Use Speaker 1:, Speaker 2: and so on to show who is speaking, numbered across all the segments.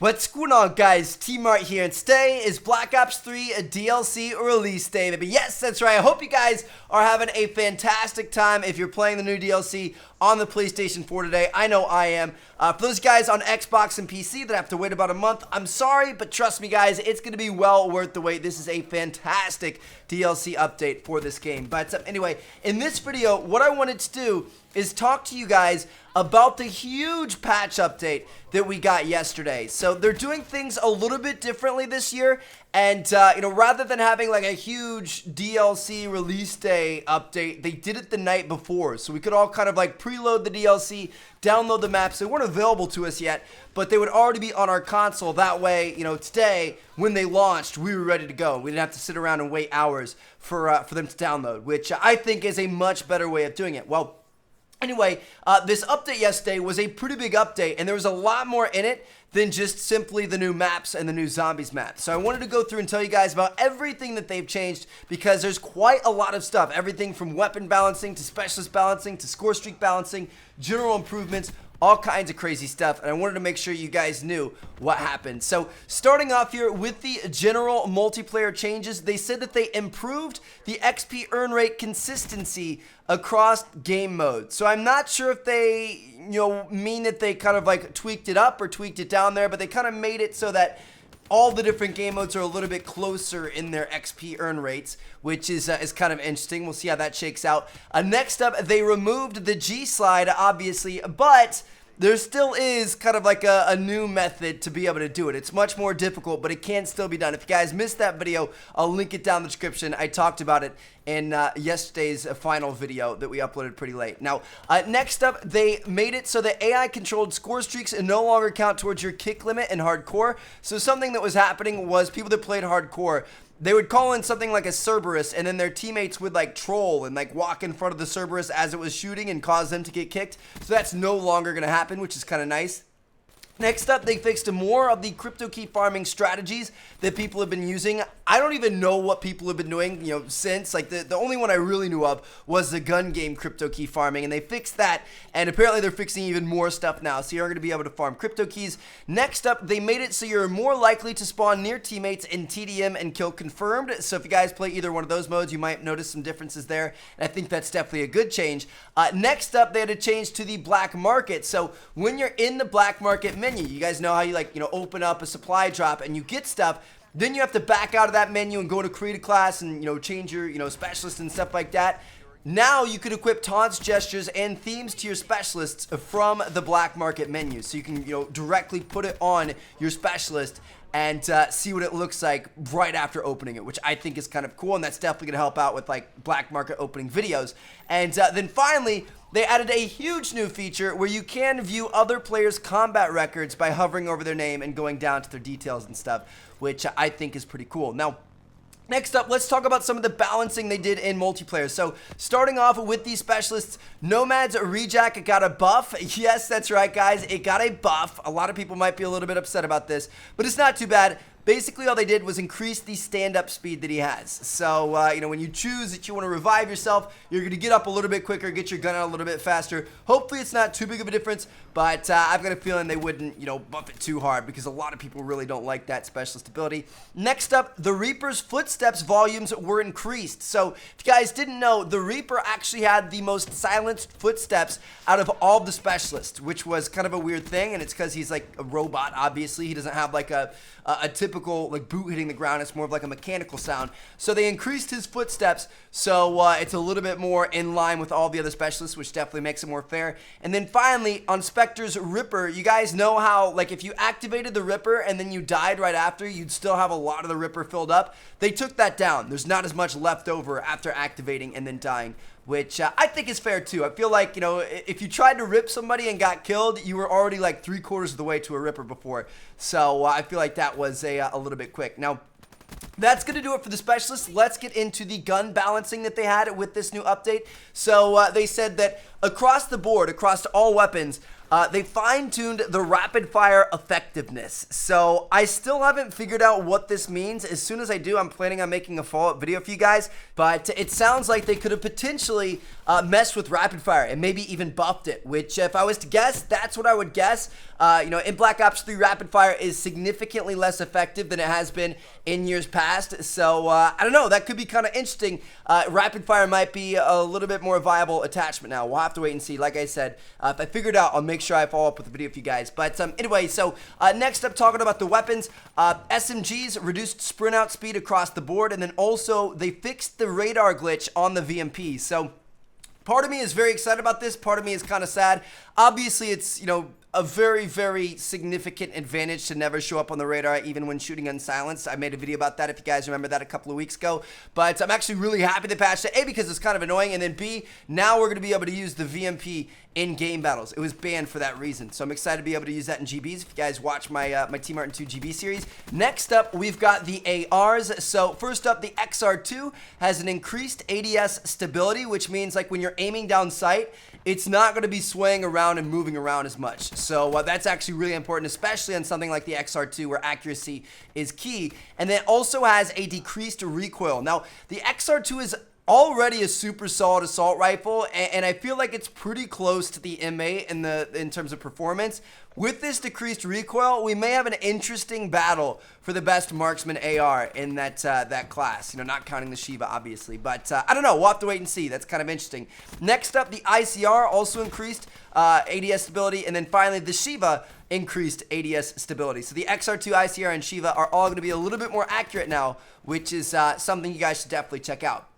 Speaker 1: What's going on, guys? T-Mart here, and today is Black Ops 3 a DLC release day, baby. Yes, that's right. I hope you guys are having a fantastic time if you're playing the new DLC on the PlayStation 4 today. I know I am. For those guys on Xbox and PC that have to wait about a month, I'm sorry, but trust me, guys, it's going to be well worth the wait. This is a fantastic DLC update for this game. But anyway, in this video, what I wanted to do is talk to you guys about the huge patch update that we got yesterday. So they're doing things a little bit differently this year, and rather than having like a huge DLC release day update, they did it the night before, so we could all kind of like preload the DLC, download the maps. They weren't available to us yet, but they would already be on our console. That way, today when they launched, we were ready to go. We didn't have to sit around and wait hours for them to download, which I think is a much better way of doing it. Well, anyway, this update yesterday was a pretty big update, and there was a lot more in it than just simply the new maps and the new zombies map. So I wanted to go through and tell you guys about everything that they've changed, because there's quite a lot of stuff. Everything from weapon balancing to specialist balancing to score streak balancing, general improvements, all kinds of crazy stuff, and I wanted to make sure you guys knew what happened. So starting off here with the general multiplayer changes, they said that they improved the XP earn rate consistency across game modes. So I'm not sure if they mean that they kind of like tweaked it up or tweaked it down there, but they kind of made it so that all the different game modes are a little bit closer in their XP earn rates, which is kind of interesting. We'll see how that shakes out. Next up, they removed the G slide, obviously, but there still is kind of like a new method to be able to do it. It's much more difficult, but it can still be done. If you guys missed that video, I'll link it down in the description. I talked about it in yesterday's final video that we uploaded pretty late. Now, next up, they made it so that AI-controlled score streaks no longer count towards your kick limit in hardcore. So something that was happening was people that played hardcore, they would call in something like a Cerberus, and then their teammates would like troll and like walk in front of the Cerberus as it was shooting and cause them to get kicked. So that's no longer going to happen, which is kind of nice. Next up, they fixed more of the crypto key farming strategies that people have been using. I don't even know what people have been doing, since. Like, the only one I really knew of was the gun game crypto key farming, and they fixed that, and apparently they're fixing even more stuff now, so you're going to be able to farm crypto keys. Next up, they made it so you're more likely to spawn near teammates in TDM and kill confirmed, so if you guys play either one of those modes, you might notice some differences there, and I think that's definitely a good change. Next up, they had a change to the black market. So when you're in the black market menu, you guys know how you open up a supply drop and you get stuff, then you have to back out of that menu and go to create a class and change your specialist and stuff like that. Now you could equip taunts, gestures, and themes to your specialists from the black market menu, so you can directly put it on your specialist and see what it looks like right after opening it, which I think is kind of cool, and that's definitely gonna help out with like black market opening videos. And then finally, they added a huge new feature where you can view other players' combat records by hovering over their name and going down to their details and stuff, which I think is pretty cool. Now, next up, let's talk about some of the balancing they did in multiplayer. So, starting off with these specialists, Nomad's Rejack got a buff. Yes, that's right, guys. It got a buff. A lot of people might be a little bit upset about this, but it's not too bad. Basically, all they did was increase the stand-up speed that he has. So, when you choose that you want to revive yourself, you're going to get up a little bit quicker, get your gun out a little bit faster. Hopefully, it's not too big of a difference, but I've got a feeling they wouldn't, buff it too hard, because a lot of people really don't like that specialist ability. Next up, the Reaper's footsteps volumes were increased. So, if you guys didn't know, the Reaper actually had the most silenced footsteps out of all the specialists, which was kind of a weird thing, and it's because he's like a robot, obviously. He doesn't have like a typical like boot hitting the ground. It's more of like a mechanical sound. So they increased his footsteps, so it's a little bit more in line with all the other specialists, which definitely makes it more fair. And then finally, on Spectre's Ripper, you guys know how like if you activated the Ripper and then you died right after, you'd still have a lot of the Ripper filled up. They took that down. There's not as much left over after activating and then dying, which I think is fair too. I feel like, if you tried to rip somebody and got killed, you were already like 3/4 of the way to a Ripper before. So I feel like that was a little bit quick. Now, that's going to do it for the specialists. Let's get into the gun balancing that they had with this new update. So they said that across the board, across all weapons, they fine-tuned the rapid-fire effectiveness. So I still haven't figured out what this means. As soon as I do, I'm planning on making a follow-up video for you guys. But it sounds like they could have potentially messed with rapid fire and maybe even buffed it, which if I was to guess, that's what I would guess. You know, in Black Ops 3, rapid fire is significantly less effective than it has been in years past. So I don't know, that could be kind of interesting. Rapid fire might be a little bit more viable attachment now. We'll have to wait and see. Like I said, if I figure it out, I'll make sure I follow up with the video for you guys. But anyway, so next up, talking about the weapons, SMGs reduced sprint out speed across the board, and then also they fixed the radar glitch on the VMP. So part of me is very excited about this. Part of me is kind of sad. Obviously, it's, you know, a very, very significant advantage to never show up on the radar, even when shooting unsilenced. I made a video about that, if you guys remember that, a couple of weeks ago. But I'm actually really happy they patched it, A, because it's kind of annoying, and then B, now we're going to be able to use the VMP in game battles. It was banned for that reason. So I'm excited to be able to use that in GBs, if you guys watch my my Team Martin 2 GB series. Next up, we've got the ARs. So first up, the XR-2 has an increased ADS stability, which means like when you're aiming down sight, it's not going to be swaying around and moving around as much. So that's actually really important, especially on something like the XR-2 where accuracy is key. And then it also has a decreased recoil. Now, the XR-2 is already a super solid assault rifle, and I feel like it's pretty close to the M8 in terms of performance. With this decreased recoil, we may have an interesting battle for the best marksman AR in that that class. You know, not counting the Shiva, obviously, but I don't know. We'll have to wait and see. That's kind of interesting. Next up, the ICR also increased ADS stability, and then finally the Shiva increased ADS stability. So the XR2, ICR, and Shiva are all going to be a little bit more accurate now, which is something you guys should definitely check out.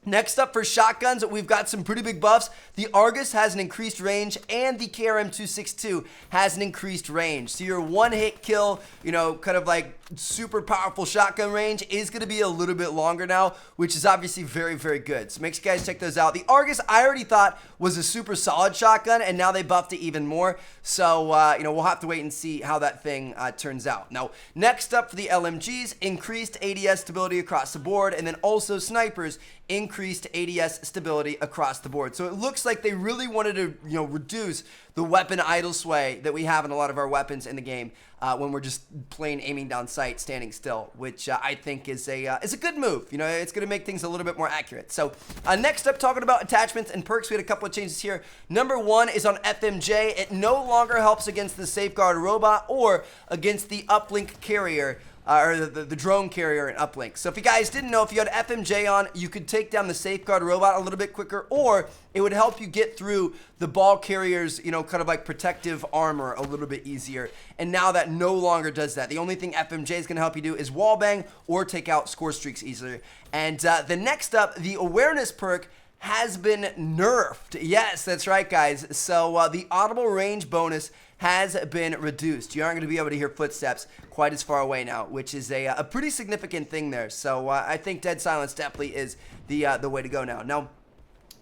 Speaker 1: Next up for shotguns, we've got some pretty big buffs. The Argus has an increased range, and the KRM-262 has an increased range. So your one-hit kill, you know, kind of like super powerful shotgun range is going to be a little bit longer now, which is obviously very, very good. So make sure you guys check those out. The Argus, I already thought was a super solid shotgun, and now they buffed it even more. So, you know, we'll have to wait and see how that thing turns out. Now, next up for the LMGs, increased ADS stability across the board, and then also snipers, increased ADS stability across the board. So it looks like they really wanted to, you know, reduce the weapon idle sway that we have in a lot of our weapons in the game when we're just plain aiming down sight, standing still, which I think is a good move. You know, it's going to make things a little bit more accurate. So next up, talking about attachments and perks, we had a couple of changes here. Number one is on FMJ. It no longer helps against the Safeguard robot or against the uplink carrier. Or the drone carrier in uplink. So if you guys didn't know, if you had FMJ on, you could take down the Safeguard robot a little bit quicker, or it would help you get through the ball carrier's, you know, kind of like protective armor a little bit easier. And now that no longer does that. The only thing FMJ is going to help you do is wallbang or take out score streaks easier. And the next up, the awareness perk has been nerfed. Yes, that's right, guys. So the audible range bonus has been reduced. You aren't going to be able to hear footsteps quite as far away now, which is a pretty significant thing there. So I think dead silence definitely is the way to go now. Now,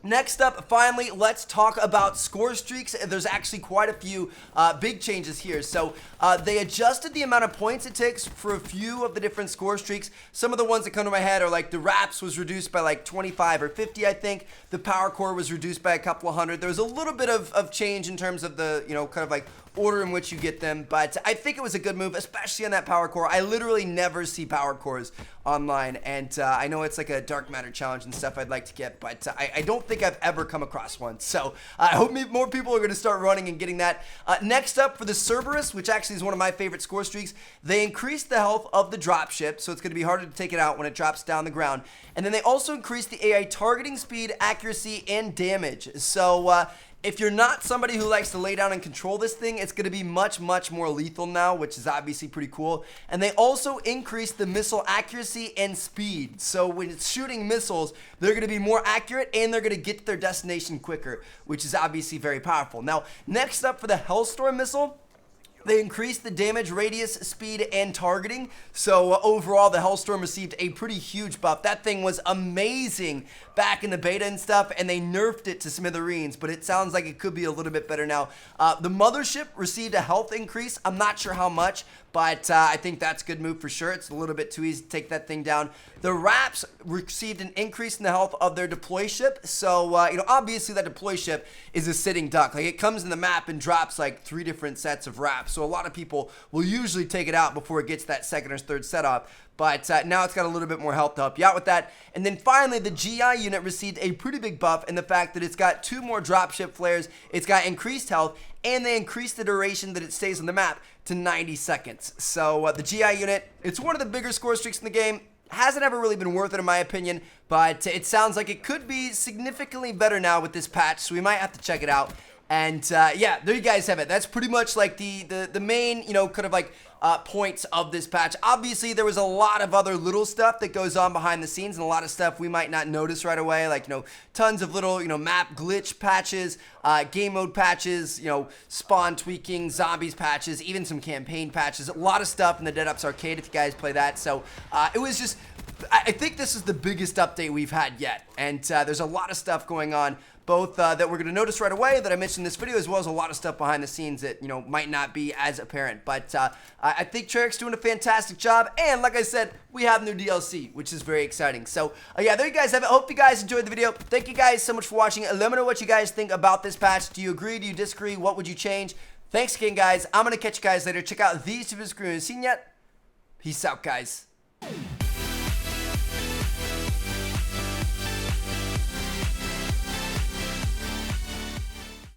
Speaker 1: next up, finally, let's talk about score streaks. There's actually quite a few big changes here. So they adjusted the amount of points it takes for a few of the different score streaks. Some of the ones that come to my head are like the Raps was reduced by like 25 or 50, I think. The Power Core was reduced by a couple of hundred. There was a little bit of change in terms of the, you know, kind of like order in which you get them, but I think it was a good move, especially on that Power Core. I literally never see Power Cores online, and I know it's like a dark matter challenge and stuff I'd like to get, but I don't think I've ever come across one. So I hope more people are going to start running and getting that. Next up for the Cerberus, which actually is one of my favorite score streaks, they increased the health of the dropship, so it's going to be harder to take it out when it drops down the ground. And then they also increased the AI targeting speed, accuracy, and damage. So if you're not somebody who likes to lay down and control this thing, it's going to be much, much more lethal now, which is obviously pretty cool. And they also increased the missile accuracy and speed. So when it's shooting missiles, they're going to be more accurate and they're going to get to their destination quicker, which is obviously very powerful. Now, next up for the Hellstorm missile, they increased the damage, radius, speed, and targeting. So overall, the Hellstorm received a pretty huge buff. That thing was amazing back in the beta and stuff, and they nerfed it to smithereens, but it sounds like it could be a little bit better now. The Mothership received a health increase. I'm not sure how much, but I think that's a good move for sure. It's a little bit too easy to take that thing down. The Raps received an increase in the health of their deploy ship. So, you know, obviously that deploy ship is a sitting duck. Like, it comes in the map and drops like 3 different sets of Raps. map, so a lot of people will usually take it out before it gets that second or third setup. But now it's got a little bit more health to help you out with that. And then finally, the GI unit received a pretty big buff in the fact that it's got 2 more dropship flares, it's got increased health, and they increased the duration that it stays on the map to 90 seconds. So the GI unit, it's one of the bigger score streaks in the game. Hasn't ever really been worth it in my opinion, but it sounds like it could be significantly better now with this patch, so we might have to check it out. And yeah, there you guys have it. That's pretty much like the main, you know, kind of like points of this patch. Obviously, there was a lot of other little stuff that goes on behind the scenes, and a lot of stuff we might not notice right away, like, you know, tons of little, you know, map glitch patches, game mode patches, you know, spawn tweaking, zombies patches, even some campaign patches. A lot of stuff in the Dead Ops Arcade if you guys play that. So it was just, I think this is the biggest update we've had yet, and there's a lot of stuff going on, both that we're going to notice right away that I mentioned in this video, as well as a lot of stuff behind the scenes that, you know, might not be as apparent. But I think Treyarch's doing a fantastic job, and like I said, we have new DLC, which is very exciting. So yeah, there you guys have it. I hope you guys enjoyed the video. Thank you guys so much for watching. Let me know what you guys think about this patch. Do you agree? Do you disagree? What would you change? Thanks again, guys. I'm going to catch you guys later. Check out these two videos if you haven't seen yet. Peace out, guys.